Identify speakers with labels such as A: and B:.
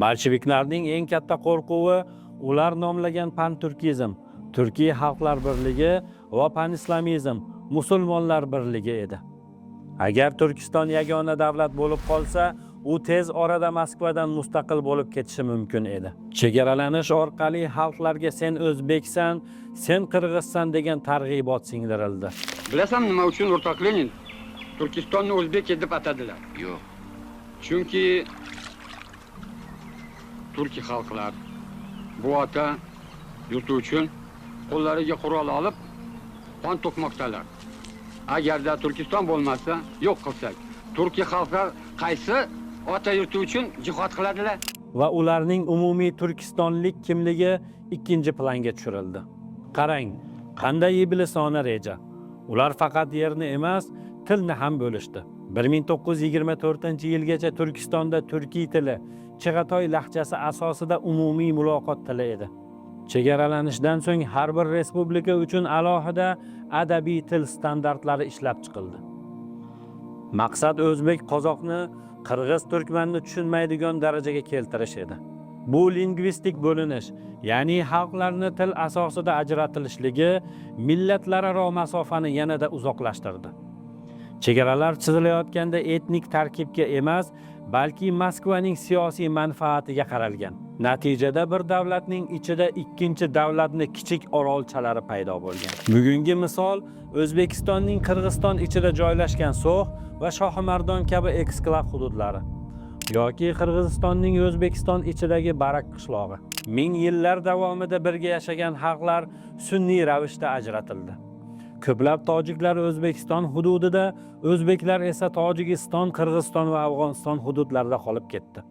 A: Bolsheviklarning eng katta qo'rquvi ular nomlagan panturkizm, Turkiy xalqlar birligi va panislamizm, musulmonlar birligi edi. Agar Turkiston yagona davlat bo'lib qolsa, u tez orada Moskvadan mustaqil bo'lib ketishi mumkin edi. Chegaralanish orqali xalqlarga sen o'zbeksan, sen qirg'izsan degan targ'ibot singdirildi.
B: Bilasan nima uchun o'rtoq Lenin Turkistonni o'zbek deb atadilar?
C: Yo'q.
B: Chunki turkiy xalqlar bu ota yurti uchun qo'llariga qurol olib qon to'kmoqdalar. Agarda Turkiston bo'lmasa, yo'q qilsak, turkiy xalqlar qaysi ota yurti uchun jihad qiladilar?
A: Va ularning umumiy turkistonlik kimligi ikkinchi planga tushirildi. Qarang, qanday iblisona reja. Ular faqat yerni emas, tilni ham bo'lishdi. 1924-yilgacha Turkistonda turkiy tili, Chig'atoy lahjasi asosida umumiy muloqot tili edi. Chegaralanishdan so'ng har bir respublika uchun alohida adabiy til standartlari ishlab chiqildi. Maqsad o'zbek qozoqni, qirg'iz turkmanni tushunmaydigan darajaga keltirish edi. Bu lingvistik bo'linish, ya'ni xalqlarni til asosida ajratilishligi millatlararo masofani yanada uzoqlashtirdi. Chegaralar chizilayotganda etnik tarkibga emas, balki Moskvaning siyosiy manfaatiga qaralgan. Natijada bir davlatning ichida ikkinchi davlatni kichik orolchalari paydo bo'lgan. Bugungi misol O'zbekistonning Qirg'iziston ichida joylashgan So'x va Shohimardon kabi eksklav hududlari yoki Qirg'izistonning O'zbekiston ichidagi Barak qishlog'i. Ming yillar davomida birga yashagan xalqlar sun'iy ravishda ajratildi. Ko'plab tojiklar O'zbekiston hududida, o'zbeklar esa Tojikiston, Qirg'iziston va Afg'oniston hududlarida qolib ketdi.